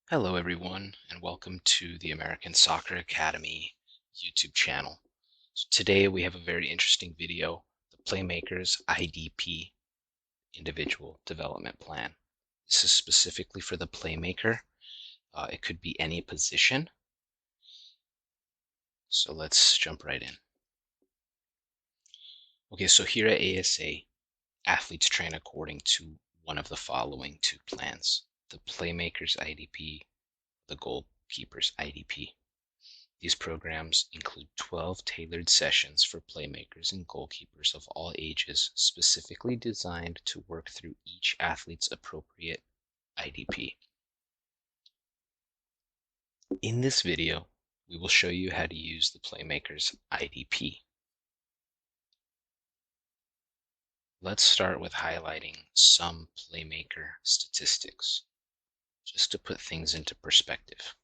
Hello everyone, and welcome to the American Soccer Academy YouTube channel. So today we have a very interesting video, the Playmakers IDP, Individual Development Plan. This is specifically for the Playmaker. It could be any position. So let's jump right in. Okay, so here at ASA, athletes train according to one of the following two plans: the Playmakers IDP, the Goalkeepers IDP. These programs include 12 tailored sessions for playmakers and goalkeepers of all ages, specifically designed to work through each athlete's appropriate IDP. In this video, we will show you how to use the Playmakers IDP. Let's start with highlighting some Playmaker statistics, just to put things into perspective.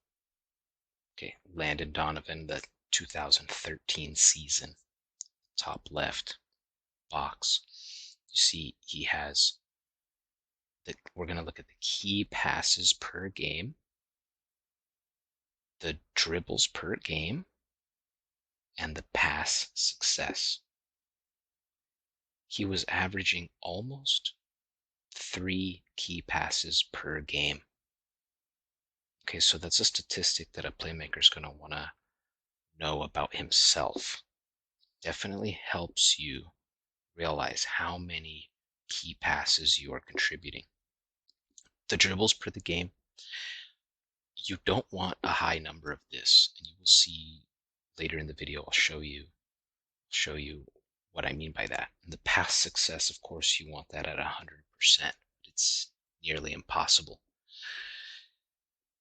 Okay, Landon Donovan, the 2013 season, top left box. You see he has we're going to look at the key passes per game, the dribbles per game, and the pass success. He was averaging almost 3 key passes per game. Okay, so that's a statistic that a playmaker is going to want to know about himself. Definitely helps you realize how many key passes you are contributing. The dribbles per the game, you don't want a high number of this, and you will see later in the video. I'll show you what I mean by that. And the pass success, of course, you want that at 100%. It's nearly impossible.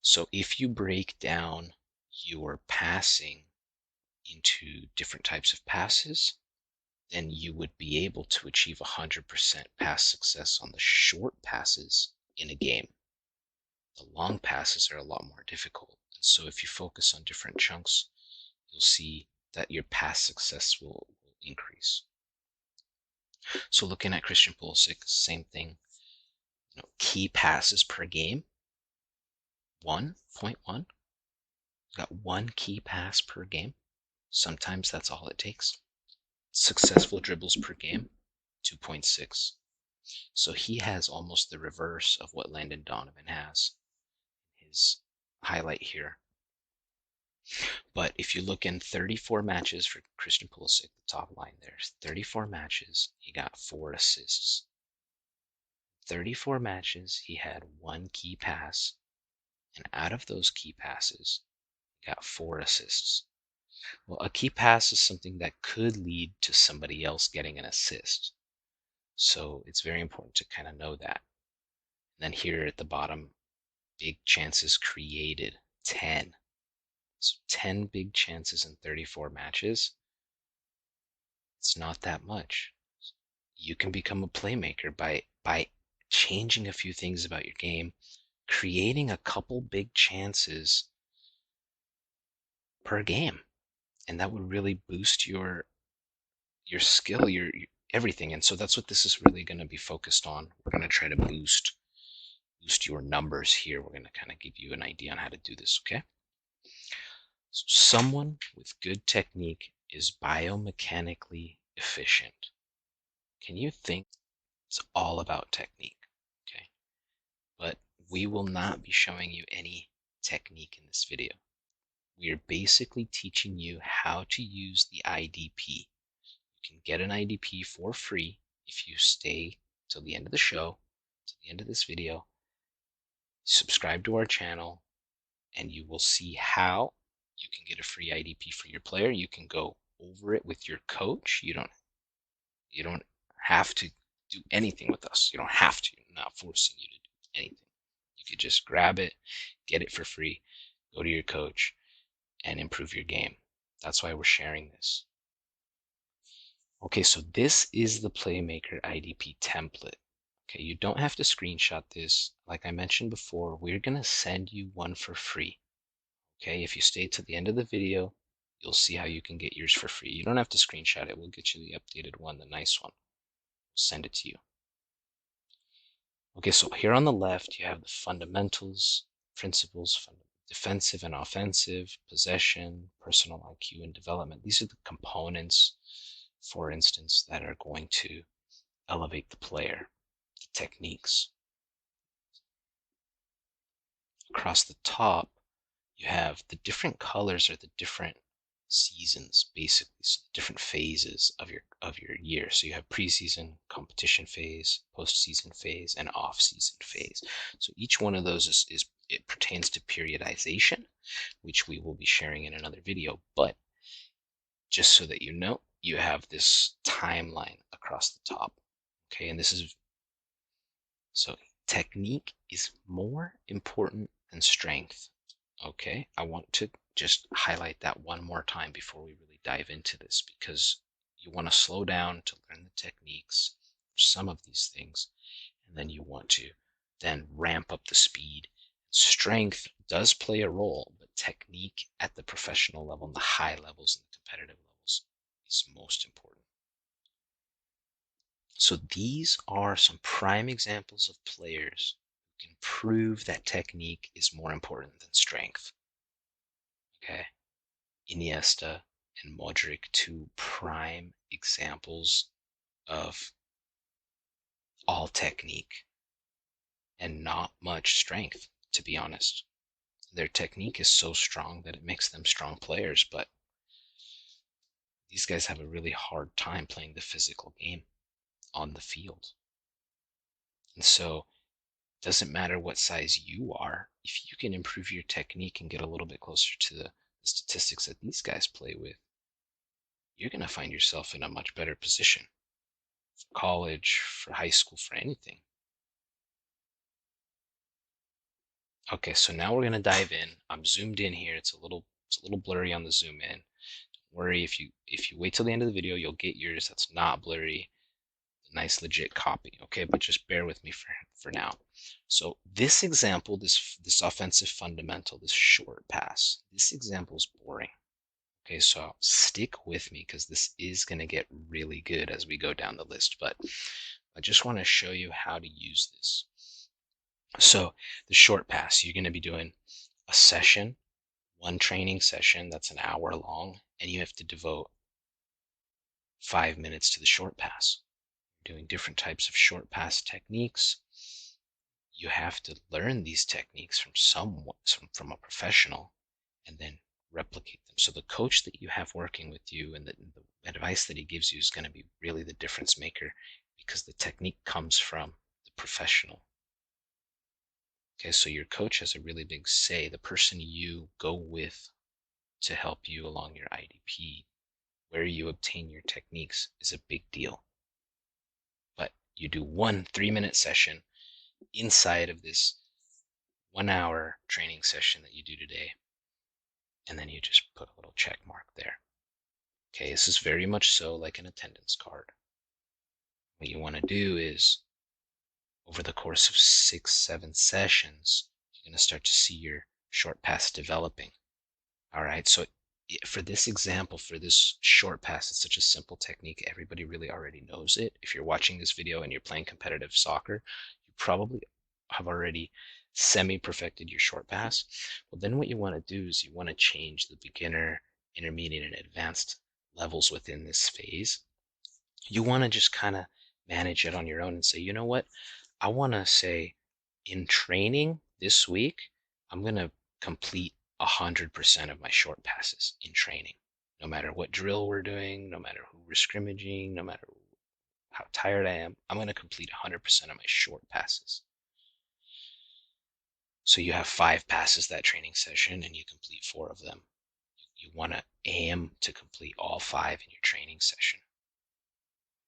So if you break down your passing into different types of passes, then you would be able to achieve 100% pass success on the short passes in a game. The long passes are a lot more difficult. And so if you focus on different chunks, you'll see that your pass success will increase. So looking at Christian Pulisic, same thing. Key passes per game, 1.1. Got 1 key pass per game. Sometimes that's all it takes. Successful dribbles per game, 2.6. So he has almost the reverse of what Landon Donovan has. His highlight here. But if you look in 34 matches for Christian Pulisic, the top line there's 34 matches, he got 4 assists. 34 matches, he had 1 key pass, and out of those key passes, he got 4 assists. Well, a key pass is something that could lead to somebody else getting an assist. So it's very important to kind of know that. And then here at the bottom, big chances created, 10. So 10 big chances in 34 matches. It's not that much. You can become a playmaker by changing a few things about your game, creating a couple big chances per game, and that would really boost your skill, your everything. And so that's what this is really going to be focused on. We're going to try to boost your numbers here. We're going to kind of give you an idea on how to do this, okay? So someone with good technique is biomechanically efficient. Can you think? It's all about technique, okay? But we will not be showing you any technique in this video. We are basically teaching you how to use the IDP. You can get an IDP for free if you stay till the end of the show, till the end of this video. Subscribe to our channel, and you will see how you can get a free IDP for your player. You can go over it with your coach. You don't have to do anything with us. You don't have to. I'm not forcing you to do anything. You could just grab it, get it for free, go to your coach, and improve your game. That's why we're sharing this. Okay, so this is the Playmaker IDP template. Okay, you don't have to screenshot this. Like I mentioned before, we're going to send you one for free. Okay, if you stay to the end of the video, you'll see how you can get yours for free. You don't have to screenshot it. We'll get you the updated one, the nice one. We'll send it to you. Okay, so here on the left, you have the fundamentals principles, defensive and offensive, possession, personal IQ, and development. These are the components, for instance, that are going to elevate the player, the techniques. Across the top, you have the different colors are the different seasons, basically, so different phases of your year. So you have preseason, competition phase, postseason phase, and off-season phase. So each one of those is it pertains to periodization, which we will be sharing in another video. But just so that you know, you have this timeline across the top. Okay, and this is so technique is more important than strength. Okay, I want to just highlight that one more time before we really dive into this, because you want to slow down to learn the techniques for some of these things, and then you want to then ramp up the speed. Strength does play a role, but technique at the professional level and the high levels and the competitive levels is most important. So these are some prime examples of players who can prove that technique is more important than strength. Okay, Iniesta and Modric, two prime examples of all technique and not much strength, to be honest. Their technique is so strong that it makes them strong players, but these guys have a really hard time playing the physical game on the field. And so it doesn't matter what size you are, if you can improve your technique and get a little bit closer to the statistics that these guys play with, you're going to find yourself in a much better position for college, for high school, for anything. Okay, so now we're going to dive in. I'm zoomed in here. It's a little blurry on the zoom in. Don't worry, if you wait till the end of the video, you'll get yours. That's not blurry. Nice legit copy. Okay, but just bear with me for now. So this example, this offensive fundamental, this short pass, this example is boring. Okay, so stick with me because this is going to get really good as we go down the list, but I just want to show you how to use this. So the short pass, you're going to be doing a session, one training session that's an hour long, and you have to devote 5 minutes to the short pass. You're doing different types of short pass techniques. You have to learn these techniques from someone, from a professional, and then replicate them. So the coach that you have working with you and the advice that he gives you is going to be really the difference maker, because the technique comes from the professional. Okay, so your coach has a really big say. The person you go with to help you along your IDP, where you obtain your techniques, is a big deal. But you do one 3-minute session inside of this 1 hour training session that you do today, and then you just put a little check mark there. Okay, this is very much so like an attendance card. What you want to do is, over the course of 6, 7 sessions, you're going to start to see your short pass developing. All right, so for this example, for this short pass, it's such a simple technique. Everybody really already knows it. If you're watching this video and you're playing competitive soccer, you probably have already semi-perfected your short pass. Well, then what you want to do is you want to change the beginner, intermediate, and advanced levels within this phase. You want to just kind of manage it on your own and say, you know what? I want to say in training this week, I'm going to complete 100% of my short passes in training. No matter what drill we're doing, no matter who we're scrimmaging, no matter how tired I am, I'm going to complete 100% of my short passes. So you have 5 passes that training session and you complete 4 of them. You want to aim to complete all 5 in your training session.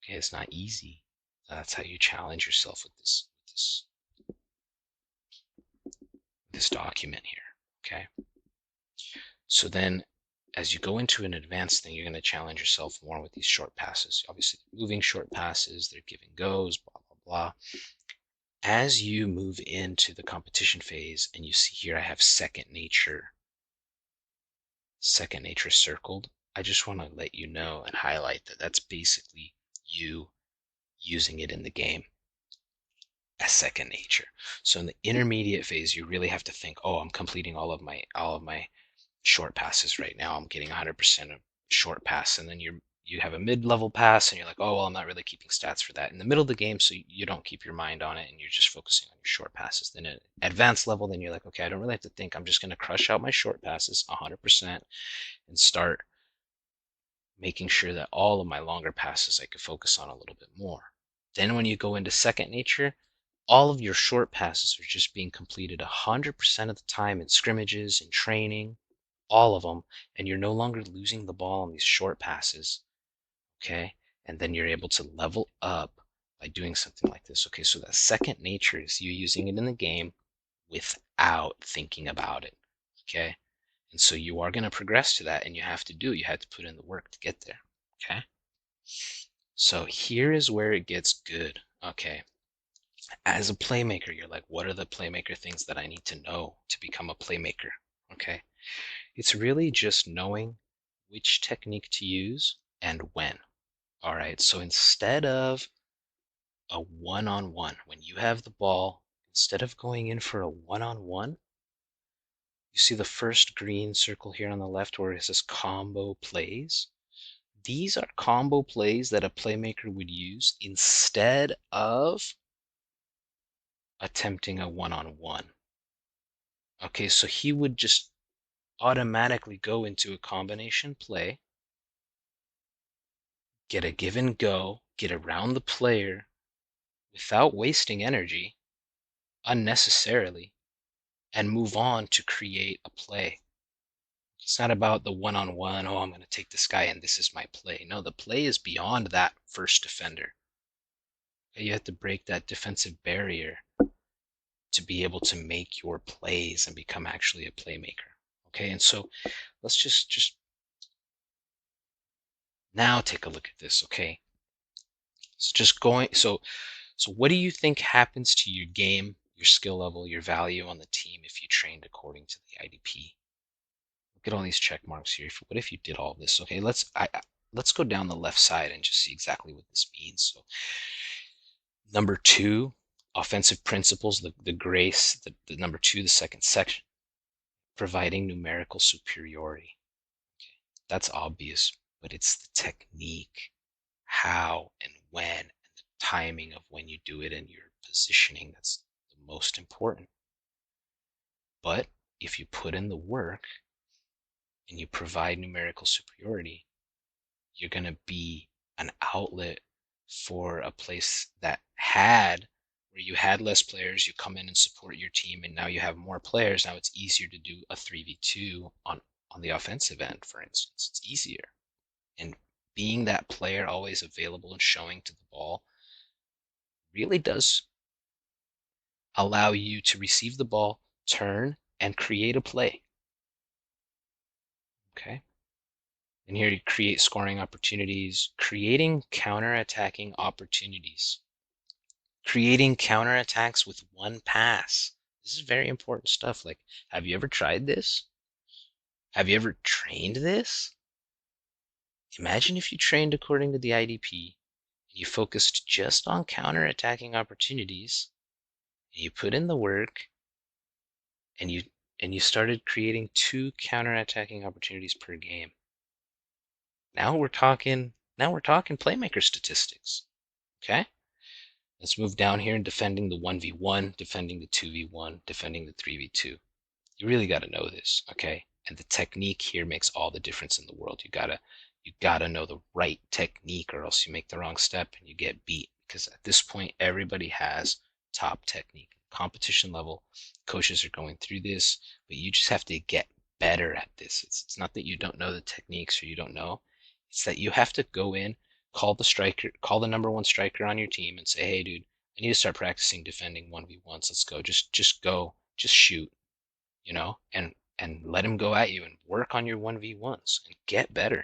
Okay, it's not easy. That's how you challenge yourself with this document here. Okay. So then as you go into an advanced thing, you're going to challenge yourself more with these short passes. Obviously, moving short passes, they're give and goes, blah, blah, blah. As you move into the competition phase, and you see here I have second nature circled, I just want to let you know and highlight that that's basically you using it in the game. as second nature. So in the intermediate phase, you really have to think, oh, I'm completing all of my short passes right now. I'm getting 100% of short pass, and then you have a mid-level pass, and you're like, oh well, I'm not really keeping stats for that in the middle of the game, so you don't keep your mind on it, and you're just focusing on your short passes. Then at advanced level, then you're like, okay, I don't really have to think. I'm just going to crush out my short passes 100% and start making sure that all of my longer passes I could focus on a little bit more. Then when you go into second nature, all of your short passes are just being completed 100% of the time in scrimmages, in training, all of them, and you're no longer losing the ball on these short passes, okay? And then you're able to level up by doing something like this, okay? So that second nature is you using it in the game without thinking about it, okay? And so you are going to progress to that, and you have to put in the work to get there, okay? So here is where it gets good, okay? As a playmaker, you're like, what are the playmaker things that I need to know to become a playmaker, okay? It's really just knowing which technique to use and when. All right, so instead of a one-on-one, when you have the ball, instead of going in for a one-on-one, you see the first green circle here on the left where it says combo plays. These are combo plays that a playmaker would use instead of attempting a one-on-one. Okay, so he would just automatically go into a combination play, get a give and go, get around the player without wasting energy unnecessarily, and move on to create a play. It's not about the one on one, oh, I'm going to take this guy and this is my play. No, the play is beyond that first defender. You have to break that defensive barrier to be able to make your plays and become actually a playmaker. Okay, and so let's just now take a look at this. Okay, so what do you think happens to your game, your skill level, your value on the team if you trained according to the IDP? Look at all these check marks here. What if you did all this? Okay, let's go down the left side and just see exactly what this means. So number two, offensive principles, the grace, the number two, the second section, providing numerical superiority. Okay, that's obvious, but it's the technique, how and when, and the timing of when you do it and your positioning that's the most important. But if you put in the work and you provide numerical superiority, you're going to be an outlet for a place that had where you had less players, you come in and support your team, and now you have more players. Now it's easier to do a 3v2 on the offensive end, for instance. It's easier. And being that player always available and showing to the ball really does allow you to receive the ball, turn, and create a play. Okay? And here you create scoring opportunities, creating counter-attacking opportunities, creating counterattacks with one pass. This is very important stuff. Like, have you ever tried this? Have you ever trained this? Imagine if you trained according to the IDP and you focused just on counterattacking opportunities and you put in the work and you started creating two counterattacking opportunities per game. Now we're talking playmaker statistics. Okay? Let's move down here and defending the 1v1, defending the 2v1, defending the 3v2. You really got to know this, okay? And the technique here makes all the difference in the world. You gotta know the right technique, or else you make the wrong step and you get beat. Because at this point, everybody has top technique. Competition level, coaches are going through this, but you just have to get better at this. It's not that you don't know the techniques or you don't know. It's that you have to go in, call the number one striker on your team and say, hey dude, I need to start practicing defending 1v1s. Let's go. Just go. Just shoot, and let him go at you and work on your 1v1s and get better.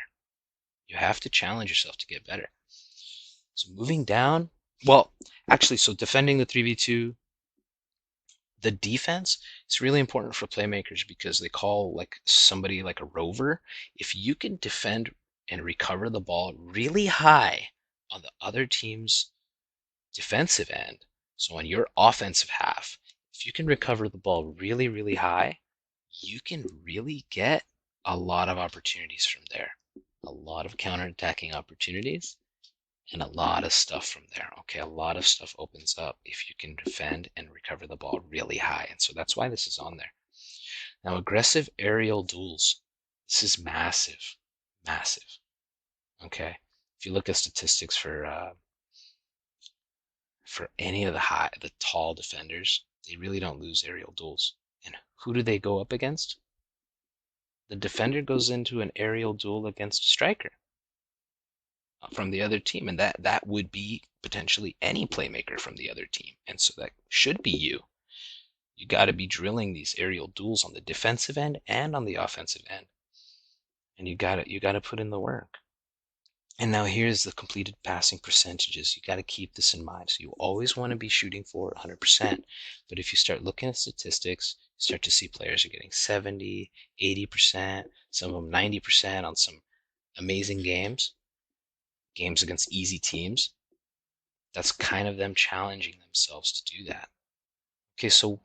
You have to challenge yourself to get better. So moving down, well, actually, so defending the 3v2, the defense is really important for playmakers because they call like somebody like a rover. If you can defend and recover the ball really high on the other team's defensive end, So on your offensive half, if you can recover the ball really, really high, you can really get a lot of opportunities from there. A lot of counterattacking opportunities and a lot of stuff from there. Okay, a lot of stuff opens up if you can defend and recover the ball really high. And so that's why this is on there. Now, aggressive aerial duels. This is massive, massive. Okay, if you look at statistics for any of the tall defenders, they really don't lose aerial duels. And who do they go up against? The defender goes into an aerial duel against a striker from the other team, and that would be potentially any playmaker from the other team, and so that should be you. You got to be drilling these aerial duels on the defensive end and on the offensive end, and you got to put in the work. And now here's the completed passing percentages. You got to keep this in mind. So you always want to be shooting for 100%. But if you start looking at statistics, you start to see players are getting 70, 80%, some of them 90% on some amazing games against easy teams. That's kind of them challenging themselves to do that. Okay, so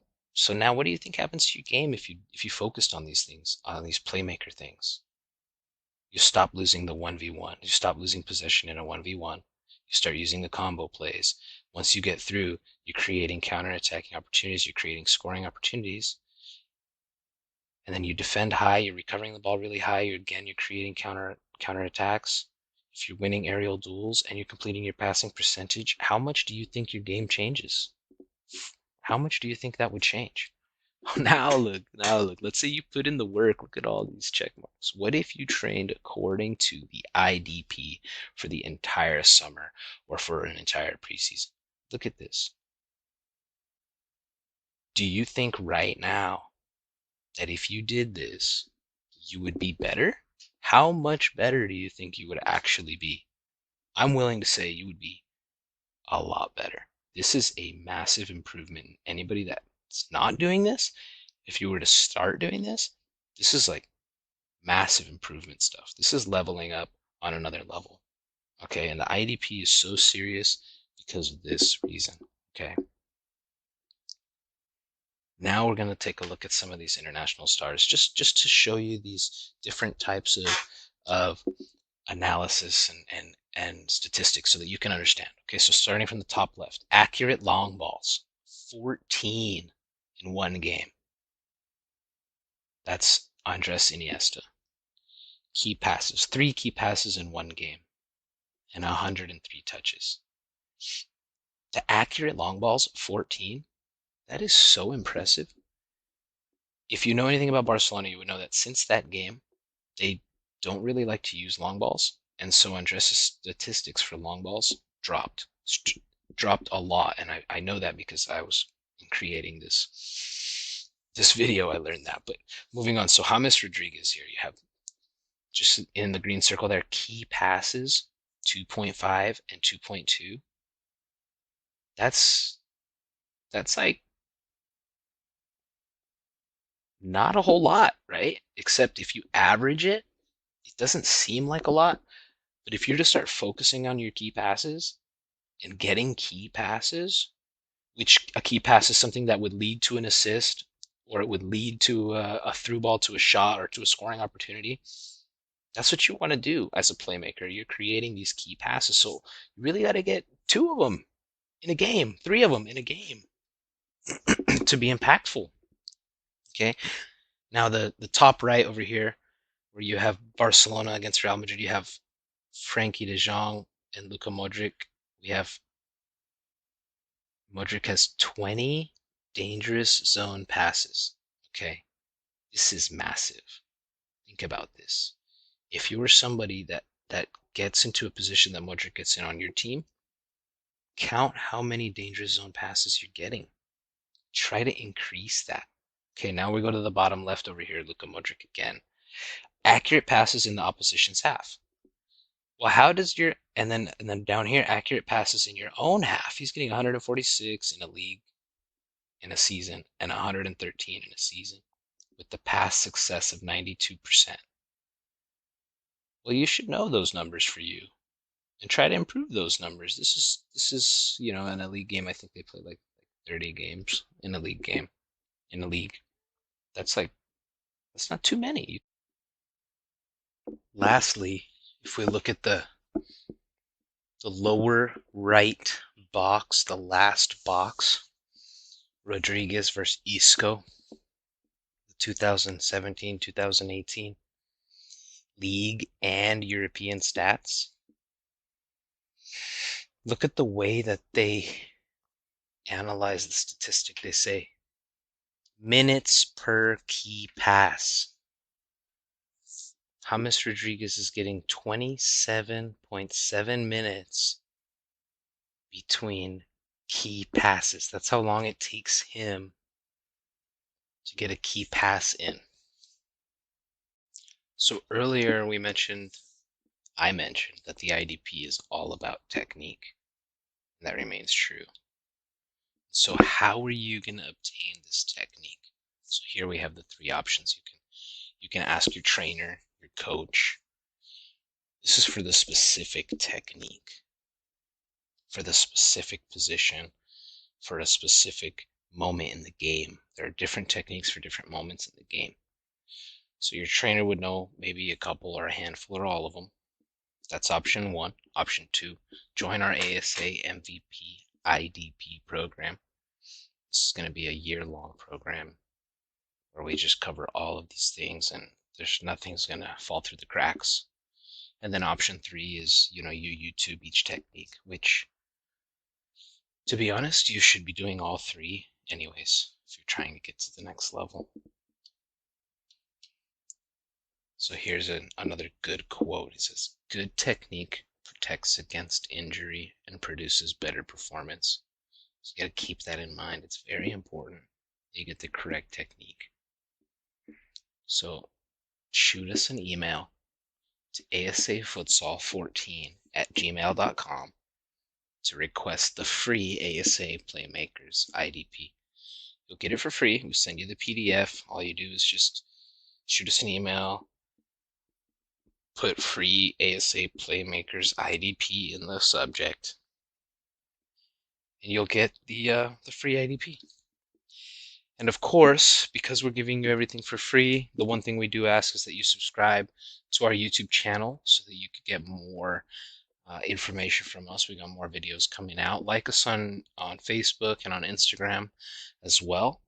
now what do you think happens to your game if you focused on these things, on these playmaker things? You stop losing the 1v1. You stop losing possession in a 1v1. You start using the combo plays. Once you get through, you're creating counterattacking opportunities, you're creating scoring opportunities. And then you defend high, you're recovering the ball really high, you're creating counterattacks. If you're winning aerial duels and you're completing your passing percentage, how much do you think your game changes? How much do you think that would change? Now look. Let's say you put in the work. Look at all these check marks. What if you trained according to the IDP for the entire summer or for an entire preseason? Look at this. Do you think right now that if you did this, you would be better? How much better do you think you would actually be? I'm willing to say you would be a lot better. This is a massive improvement. Anybody that's not doing this, if you were to start doing this is like massive improvement stuff. This is leveling up on another level. Okay, and the IDP is so serious because of this reason. Okay. Now we're going to take a look at some of these international stars just to show you these different types of analysis and statistics so that you can understand. Okay, so starting from the top left, accurate long balls, 14 in one game. That's Andres Iniesta. Key passes, 3 key passes in one game, and 103 touches. The accurate long balls, 14. That is so impressive. If you know anything about Barcelona, you would know that since that game, they don't really like to use long balls, and so Andres' statistics for long balls dropped a lot, and I know that because I was creating this video. I learned that. But moving on, so James Rodriguez here, you have just in the green circle there, key passes 2.5 and 2.2. That's like not a whole lot, right? Except if you average it, it doesn't seem like a lot. But if you're to start focusing on your key passes and getting key passes, which a key pass is something that would lead to an assist or it would lead to a through ball to a shot or to a scoring opportunity. That's what you want to do as a playmaker. You're creating these key passes. So you really got to get 2 of them in a game, 3 of them in a game to be impactful. Okay. Now the top right over here, where you have Barcelona against Real Madrid, you have Frankie de Jong and Luka Modric. We have Modric has 20 dangerous zone passes. Okay. This is massive. Think about this. If you were somebody that gets into a position that Modric gets in on your team, count how many dangerous zone passes you're getting. Try to increase that. Okay, now we go to the bottom left over here, Luka Modric again. Accurate passes in the opposition's half. Well, how does your and then down here, accurate passes in your own half. He's getting 146 in a league in a season and 113 in a season with the pass success of 92%. Well, you should know those numbers for you and try to improve those numbers. This is in a league game. I think they play like 30 games in a league game. In a league. That's like, that's not too many. Lastly, if we look at the lower right box, the last box, Rodriguez versus Isco, the 2017-2018 league and European stats. Look at the way that they analyze the statistic. They say minutes per key pass. James Rodriguez is getting 27.7 minutes between key passes. That's how long it takes him to get a key pass in. So earlier I mentioned that the IDP is all about technique. And that remains true. So how are you going to obtain this technique? So here we have the three options. You can ask your trainer, your coach. This is for the specific technique, for the specific position, for a specific moment in the game. There are different techniques for different moments in the game. So your trainer would know maybe a couple or a handful or all of them. That's option one. Option two, join our ASA MVP IDP program. This is going to be a year-long program where we just cover all of these things and there's nothing's going to fall through the cracks. And then option three is, you YouTube each technique, which, to be honest, you should be doing all three anyways if you're trying to get to the next level. So here's another good quote. It says, good technique protects against injury and produces better performance. So you got to keep that in mind. It's very important that you get the correct technique. So shoot us an email to asafutsal14@gmail.com to request the free ASA Playmakers IDP. You'll get it for free. We'll send you the PDF. All you do is just shoot us an email, put free ASA Playmakers IDP in the subject, and you'll get the free IDP. And of course, because we're giving you everything for free, the one thing we do ask is that you subscribe to our YouTube channel so that you could get more information from us. We got more videos coming out. Like us on Facebook and on Instagram as well.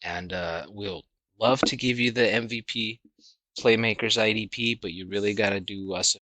And we'll love to give you the MVP Playmakers IDP, but you really got to do us